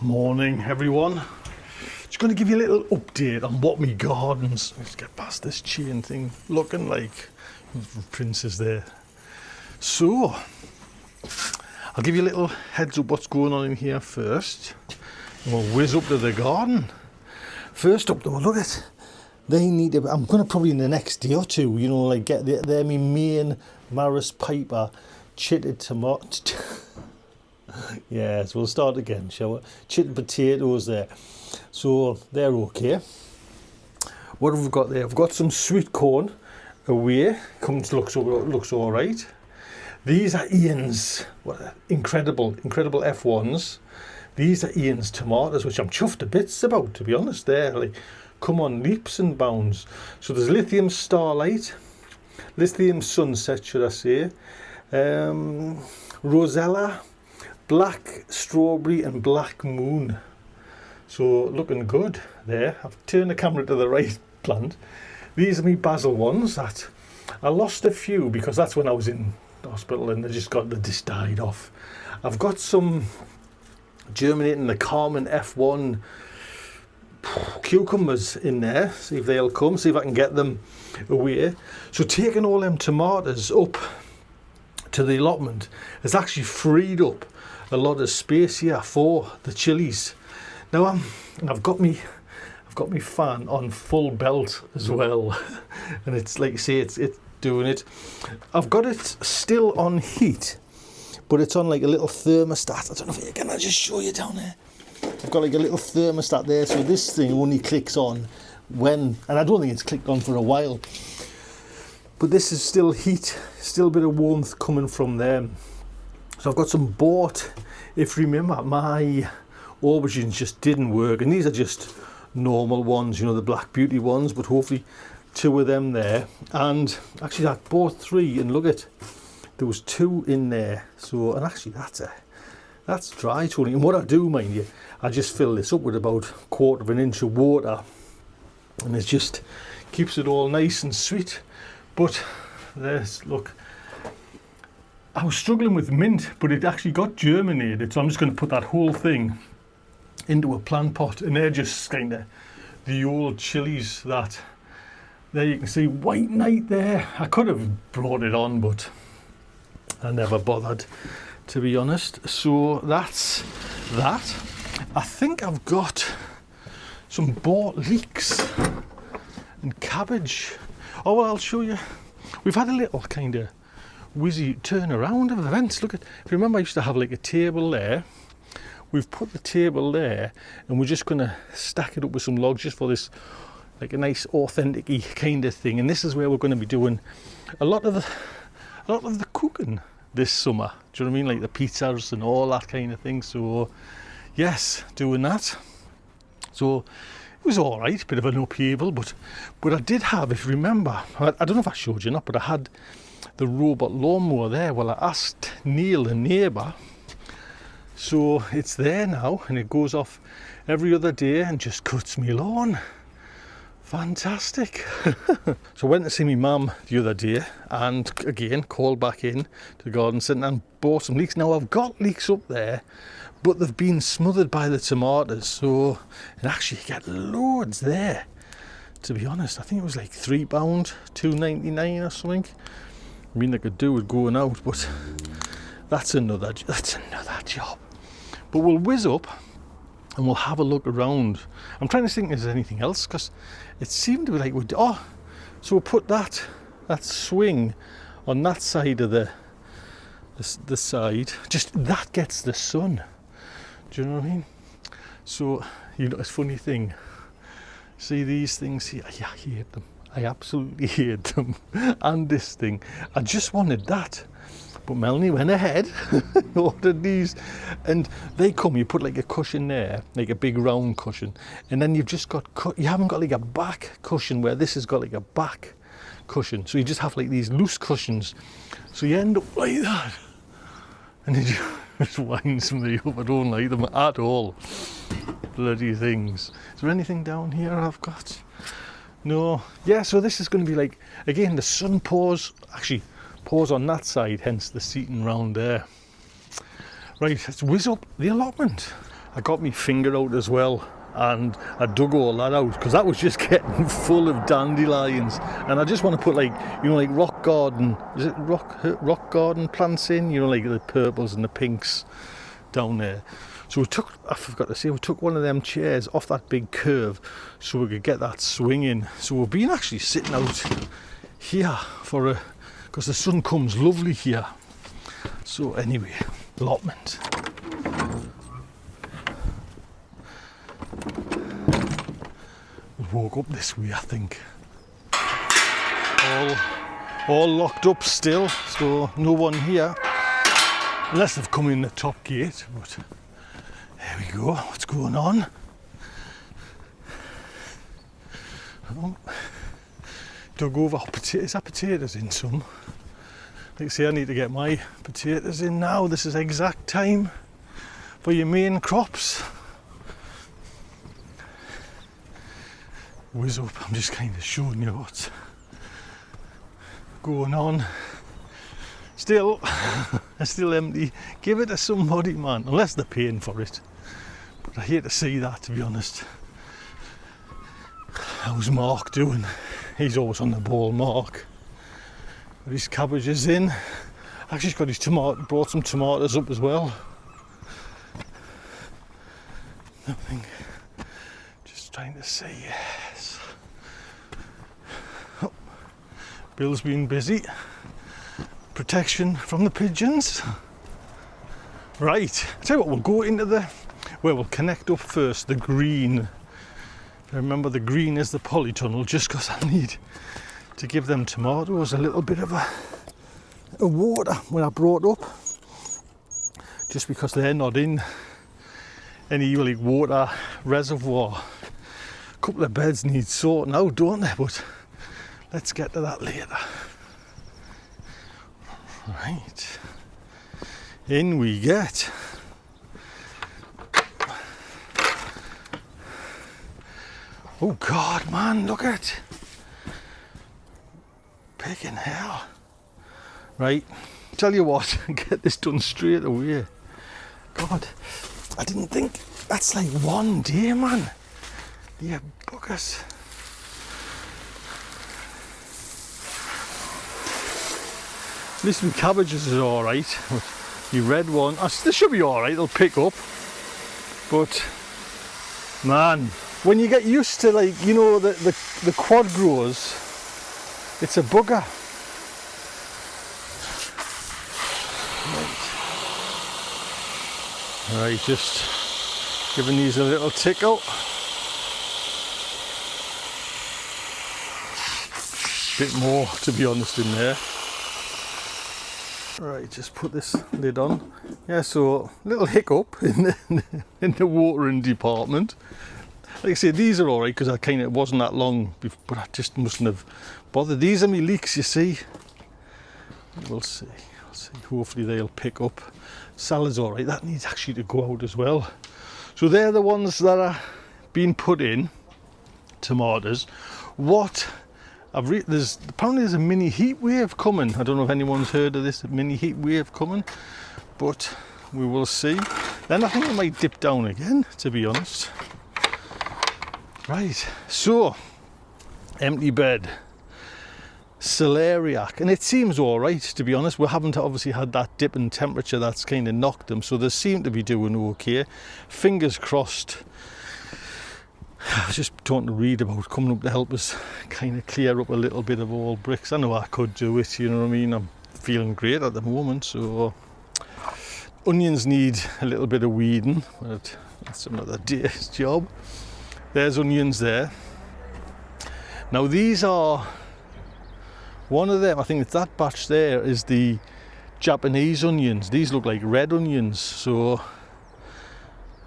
Morning everyone. Just going to give you a little update on what my gardens, let's get past this chain thing, looking like. Princess there. So I'll give you a little heads up what's going on in here first, and we'll whiz up to the garden. First up though, look at, they need to, I'm going to probably in the next day or two, you know, like get there my main Maris Piper chitted tomato. Yes, we'll start again, shall we? Chitted potatoes there. So they're okay. What have we got there? I've got some sweet corn away. Looks all right. These are Ian's incredible F1s. These are Ian's tomatoes, which I'm chuffed to bits about, to be honest. They're like come on leaps and bounds. So there's lithium starlight, lithium sunset, should I say, Rosella, black strawberry and black moon. So looking good there. I've turned the camera to the right plant. These are my basil ones that I lost a few because that's when I was in hospital and they just died off. I've got some germinating the Carmen F1 cucumbers in there. See if they'll come, see if I can get them away. So taking all them tomatoes up to the allotment has actually freed up a lot of space here for the chilies. Now and I've got me fan on full belt as well, and it's like you say, it's doing it. I've got it still on heat, but it's on like a little thermostat. I don't know if can I just show you down there. I've got like a little thermostat there, so this thing only clicks on when, and I don't think it's clicked on for a while. But this is still heat, still a bit of warmth coming from them. So I've got some bought, if you remember, my aubergines just didn't work, and these are just normal ones, you know, the Black Beauty ones, but hopefully two of them there. And actually I bought three, and look at, there was two in there. So, and actually that's dry toning. And what I do, mind you, I just fill this up with about 1/4 of an inch of water, and it just keeps it all nice and sweet. But there's, look, I was struggling with mint, but it actually got germinated, so I'm just going to put that whole thing into a plant pot, and they're just kind of the old chilies that, there you can see White Knight there. I could have brought it on, but I never bothered, to be honest. So that's that. I think I've got some bought leeks and cabbage. Oh well, I'll show you. We've had a little kind of whizzy turn around of events. Look at, if you remember, I used to have like a table there. We've put the table there, and we're just going to stack it up with some logs just for this, like a nice authentic-y kind of thing. And this is where we're going to be doing a lot of the cooking this summer. Do you know what I mean? Like the pizzas and all that kind of thing. So yes, doing that. So it was all right, bit of an upheaval, but I did have, if you remember, I don't know if I showed you or not, but I had the robot lawnmower there. Well, I asked Neil, the neighbour, so it's there now, and it goes off every other day and just cuts me lawn. Fantastic. So I went to see my mum the other day, and again called back in to the garden centre and bought some leeks. Now I've got leeks up there, but they've been smothered by the tomatoes, so and actually you get loads there. To be honest, I think it was like £3, £2.99 or something. I mean, I could do with going out, but that's another job. But we'll whiz up and we'll have a look around. I'm trying to think if there's anything else, because it seemed to be like so we'll put that swing on that side of the side. Just that gets the sun. Do you know what I mean? So, you know, it's a funny thing. See these things here? Yeah, I hate them. I absolutely hate them. And this thing, I just wanted that. But Melanie went ahead, ordered these, and they come, you put like a cushion there, like a big round cushion, and then you've just got, you haven't got like a back cushion where this has got like a back cushion. So you just have like these loose cushions. So you end up like that. And it just winds me up. I don't like them at all. Bloody things. Is there anything down here I've got? No. Yeah, so this is going to be like, again, the sun pours on that side, hence the seating round there. Right, let's whiz up the allotment. I got my finger out as well, and I dug all that out because that was just getting full of dandelions, and I just want to put like, you know, like rock garden, is it rock garden plants in, you know, like the purples and the pinks down there. So we took, I forgot to say, we took one of them chairs off that big curve so we could get that swing in. So we've been actually sitting out here for because the sun comes lovely here. So anyway, allotment. We woke up this way, I think. All locked up still, so no one here. Unless they've come in the top gate, but there we go. What's going on? Oh, dug over potatoes. Is that potatoes in some? Like I say, I need to get my potatoes in now. This is exact time for your main crops. Whiz up, I'm just kind of showing you what's going on. Still empty. Give it to somebody, man, unless they're paying for it. But I hate to see that, to be honest. How's Mark doing? He's always on the ball, Mark. Got his cabbages in. Actually, he's got his brought some tomatoes up as well. Nothing. Just trying to see, yes. Oh, Bill's been busy. Protection from the pigeons. Right, I'll tell you what, we'll go into where we'll connect up first, the green. Remember, the green is the polytunnel, just because I need to give them tomatoes a little bit of a water when I brought up, just because they're not in any like water reservoir. A couple of beds need sorting out, don't they? But let's get to that later. Right, in we get. Oh God, man, look at it. Picking hell. Right, tell you what, get this done straight away. God, I didn't think that's like one day, man. Yeah, buggers. At least my cabbages are alright. You red one, they should be alright, they'll pick up. But, man, when you get used to, like, you know, the quad growers, it's a bugger. Right, just giving these a little tickle. Bit more, to be honest, in there. Right, just put this lid on. Yeah, so little hiccup in the watering department. Like I say, these are alright because I kind of wasn't that long, but I just mustn't have bothered. These are my leeks, you see. We'll see. Hopefully they'll pick up. Salad's alright. That needs actually to go out as well. So they're the ones that are being put in. Tomatoes. What? Apparently there's a mini heat wave coming. I don't know if anyone's heard of this mini heat wave coming, but we will see. Then I think it might dip down again, to be honest. Right, so empty bed, celeriac, and it seems all right, to be honest. We haven't obviously had that dip in temperature that's kind of knocked them, so they seem to be doing okay. Fingers crossed. I was just talking to Reed about coming up to help us kind of clear up a little bit of old bricks. I know I could do it, you know what I mean. I'm feeling great at the moment. So onions need a little bit of weeding, but that's another day's job. There's onions there. Now these are one of them. I think it's that batch there is the Japanese onions. These look like red onions, so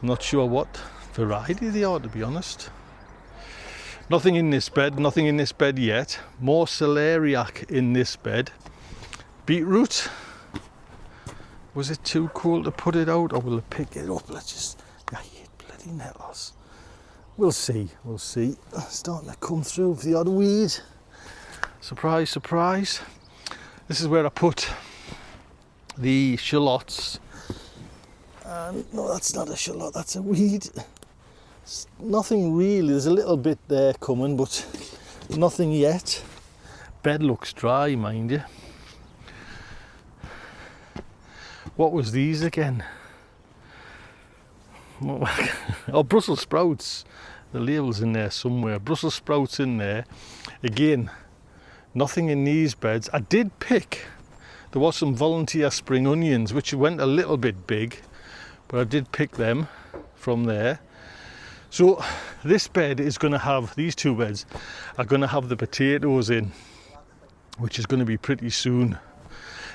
I'm not sure what variety they are, to be honest. Nothing in this bed yet. More celeriac in this bed. Beetroot, was it too cool to put it out, or will it pick it up? Let's just, I hate bloody nettles. We'll see. Starting to come through for the odd weed. Surprise, surprise. This is where I put the shallots And no, that's not a shallot, that's a weed. It's nothing really, there's a little bit there coming, but nothing yet. Bed looks dry, mind you. What was these again? Oh, Brussels sprouts. The label's in there somewhere. Brussels sprouts in there. Again, nothing in these beds. I did pick, there was some volunteer spring onions, which went a little bit big, but I did pick them from there. So this bed is going to have, these two beds are going to have the potatoes in, which is going to be pretty soon.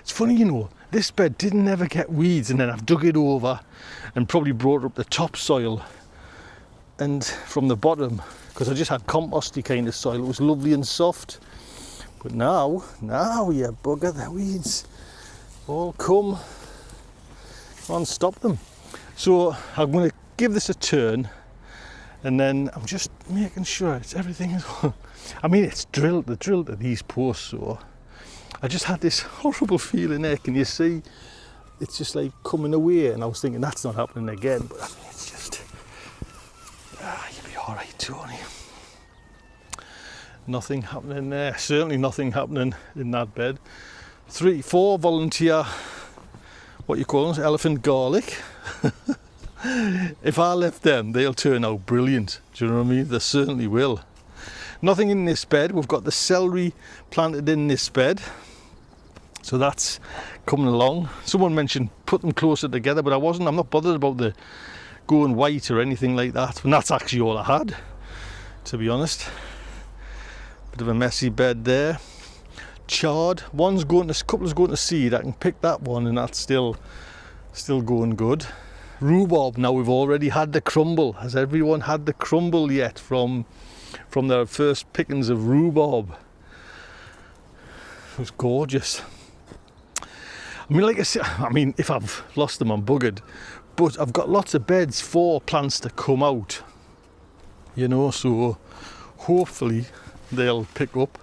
It's funny, you know, this bed didn't ever get weeds, and then I've dug it over and probably brought up the topsoil and from the bottom, because I just had composty kind of soil. It was lovely and soft. But now you bugger, the weeds all come. Can't stop them. So I'm going to give this a turn, and then I'm just making sure it's everything is. I mean, it's drilled. The drill to these posts, so I just had this horrible feeling there. Can you see? It's just like coming away, and I was thinking that's not happening again. But I mean, it's just you'll be all right, Tony. Nothing happening there. Certainly nothing happening in that bed. 4 volunteer, what you call them, elephant garlic. If I left them, they'll turn out brilliant. Do you know what I mean? They certainly will. Nothing in this bed. We've got the celery planted in this bed, so that's coming along. Someone mentioned put them closer together, but I'm not bothered about the going white or anything like that. And that's actually all I had, to be honest. Bit of a messy bed there. Chard. Couple's going to seed. I can pick that one, and that's still going good. Rhubarb. Now we've already had the crumble. Has everyone had the crumble yet from their first pickings of rhubarb? It was gorgeous. I mean, like I said, if I've lost them, I'm buggered. But I've got lots of beds for plants to come out, you know, so hopefully they'll pick up.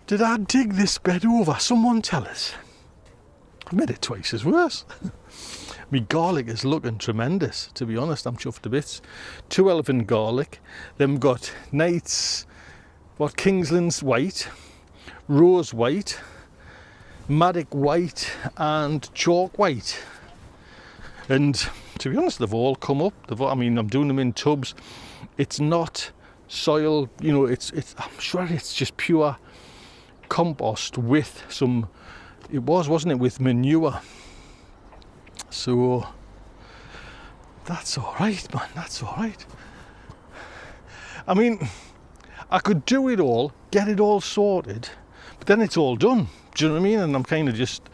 Did I dig this bed over? Someone tell us. I made it twice as worse. My garlic is looking tremendous, to be honest. I'm chuffed to bits. 2 elephant garlic. Then we've got Knight's, Kingsland's white, Rose white, Maddock white, and Chalk white. And to be honest, they've all come up. I'm doing them in tubs. It's not soil, you know, I'm sure it's just pure compost with some, wasn't it, with manure. So that's all right, man, that's all right. I mean, I could do it all, get it all sorted, but then it's all done. Do you know what I mean? And I'm kind of just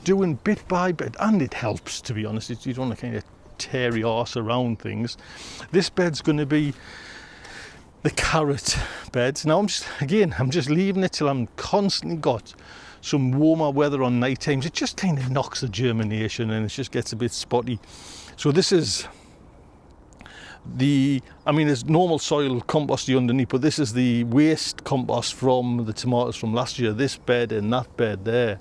doing bit by bit, and it helps, to be honest. You don't want to kind of tear your arse around things. This bed's going to be the carrot bed. Now I'm just leaving it till I'm constantly got some warmer weather on night times. It just kind of knocks the germination, and it just gets a bit spotty. So this is there's normal soil composty underneath, but this is the waste compost from the tomatoes from last year, this bed and that bed there.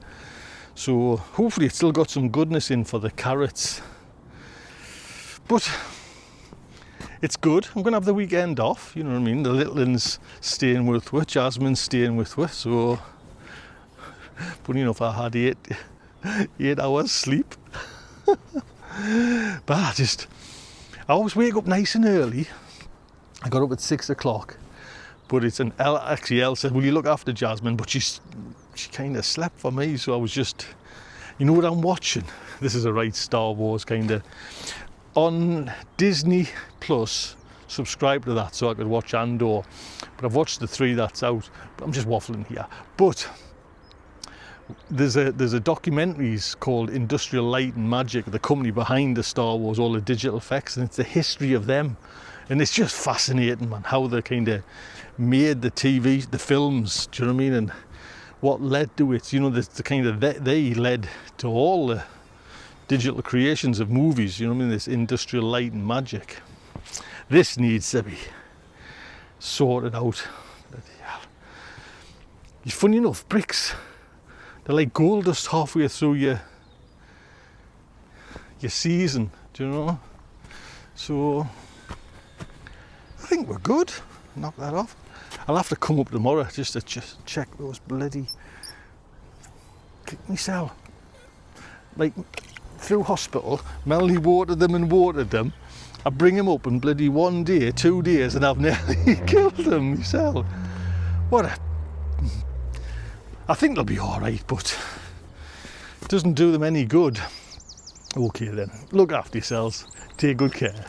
So hopefully it's still got some goodness in for the carrots. But it's good. I'm going to have the weekend off, you know what I mean? The little one's staying with us, Jasmine's staying with us, so funny enough, I had 8 hours sleep. But I always wake up nice and early. I got up at 6 o'clock, but actually Elle said, will you look after Jasmine? But she kind of slept for me, so I was just, you know what I'm watching? This is a right Star Wars kind of, on Disney Plus, subscribe to that so I could watch Andor, but I've watched the 3 that's out, but I'm just waffling here. But there's a documentaries called Industrial Light and Magic, the company behind the Star Wars, all the digital effects, and it's the history of them, and it's just fascinating, man, how they kind of made the TV, the films, do you know what I mean, and what led to it, you know, the kind of they led to all the digital creations of movies, you know what I mean, this Industrial Light and Magic. This needs to be sorted out. Funny enough, bricks, they're like gold dust halfway through your season, do you know? So I think we're good. Knock that off. I'll have to come up tomorrow just to check those bloody kick myself. Like through hospital, Melanie watered them. I bring them up in bloody 1 day, 2 days, and I've nearly killed them myself. I think they'll be alright, but it doesn't do them any good. Okay then, look after yourselves, take good care.